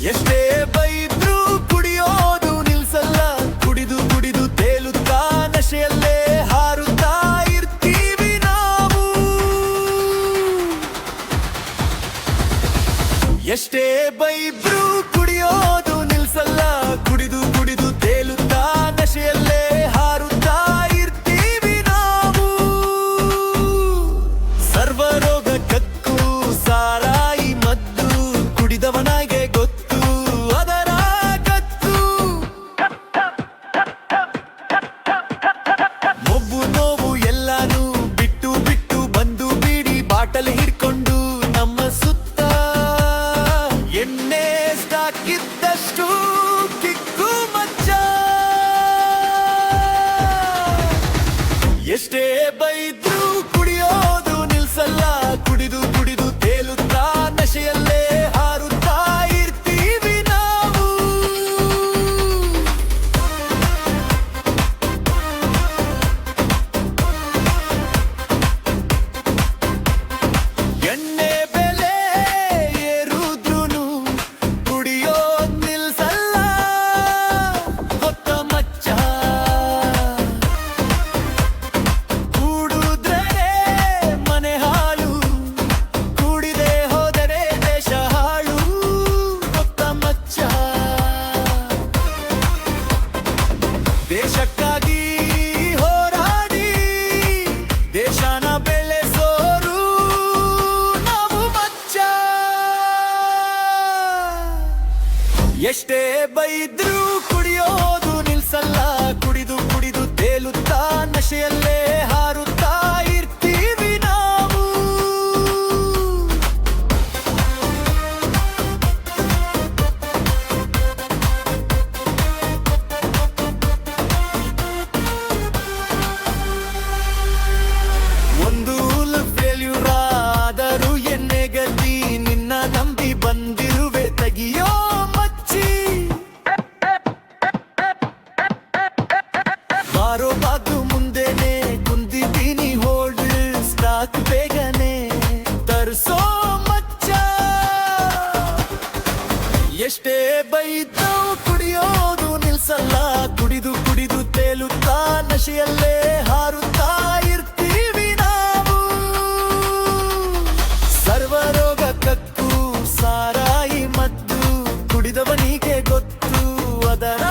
ಎಷ್ಟೇ ಬೈದ್ರು ಕುಡಿಯೋದು ನಿಲ್ಸಲ್ಲ, ಕುಡಿದು ಕುಡಿದು ತೇಲುತ್ತಾ ನಶೆಯಲ್ಲೇ ಹಾರುತ್ತಾ ಇರ್ತೀವಿ ನಾವು. ಎಷ್ಟೇ ಬೈದ್ರು ಕುಡಿಯೋದು ನಿಲ್ಸಲ್ಲ, ಕುಡಿದು ಕುಡಿದು ತೇಲುತ್ತಾ ನಶೆಯಲ್ಲೇ ಹಾರುತ್ತಾ ಇರ್ತೀವಿ ನಾವು. ಸರ್ವರೋಗಕ್ಕೂ ಸಾರಾಯಿ ಮದ್ದು, ಕುಡಿದವನಾಗೆ ಗೊತ್ತು ಅದರ ಗತ್ತು. ಮೊಬ್ಬು ನೋವು ಎಲ್ಲಾನು ಬಿಟ್ಟು ಬಿಟ್ಟು ಬಂದು ಬೀಡಿ ಬಾಟಲ್ ಹಿಡ್ಕೊಂಡು ನಮ್ಮ ಸುತ್ತ ಎಣ್ಣೆ ಸ್ಟಾಕಿದ್ದಷ್ಟು ಕಿಕ್ಕು ಮಚ್ಚ. ಎಷ್ಟೇ ಬೈದ್ರು ಕುಡಿಯೋದು ನಿಲ್ಸಲ್ಲ, ಕುಡಿದು ಕುಡಿದು ತೇಲುತ್ತಾ ನಶೆಯಲ್ಲೇ ಹಾರುತ್ತಾ ಇರ್ತೀವಿ ನಾವು. ಎಣ್ಣೆ ಬೆಲೆ ಏರುದ್ರುನು ಕುಡಿಯೋದ್ ನಿಲ್ಸಲ್ಲ ಹೊತ್ತ ಮಚ್ಚ. ಕೂಡುದ್ರೆ ಮನೆ ಹಾಳು, ಕೂಡಿದೆ ಹೋದರೆ ದೇಶ ಹಾಳು ಹೊತ್ತ ಮಚ್ಚ. ದೇಶಕ್ಕಾಗಿ ಹೋರಾಡಿ ದೇಶನ ಬೆಳೆಸೋರು ನಾವು ಮಚ್ಚ. ಎಷ್ಟೇ ಬೈದ್ರು ಕುಡಿಯೋದು ನಿಲ್ಸಲ್ಲ, ಕುಡಿದು ಕುಡಿದು ತೇಲುತ್ತಾ ನಶೆಯಲ್ಲೇ ಹಾರುತ್ತಾ ಇರ್ತೀವಿ ನಾವು. ಒಂದು ಫೇಲ್ಯೂರ್ ಆದರೂ ಎಣ್ಣೆ ಗದ್ದಿ, ನಿನ್ನ ನಂಬಿ ಬಂದಿರುವೆ ತೆಗಿಯೋ ಮಚ್ಚಿ. ಮಾರೋ ಬಾದು ಮುಂದೆನೆ ಕುಂದಿದ್ದೀನಿ, ಹೋಲ್ಡ್ ಸ್ಟಾಕ್ ಬೇಗನೆ ತರಿಸೋ ಮಚ್ಚ. ಎಷ್ಟೇ ಬೈದು ಕುಡಿಯೋದು ನಿಲ್ಸಲ್ಲ, ಕುಡಿದು ಕುಡಿದು ತೇಲುತ್ತಾ ನಶೆಯಲ್ಲೇ ಹಾರುತ್ತಾ ಇರ್ತೀವಿ ನಾವು. ಸರ್ವರೋಗಕ್ಕೂ ಸಾರಾಯಿ ಮದ್ದು, ಕುಡಿದವನಿಗೆ ಗೊತ್ತು ಅದರ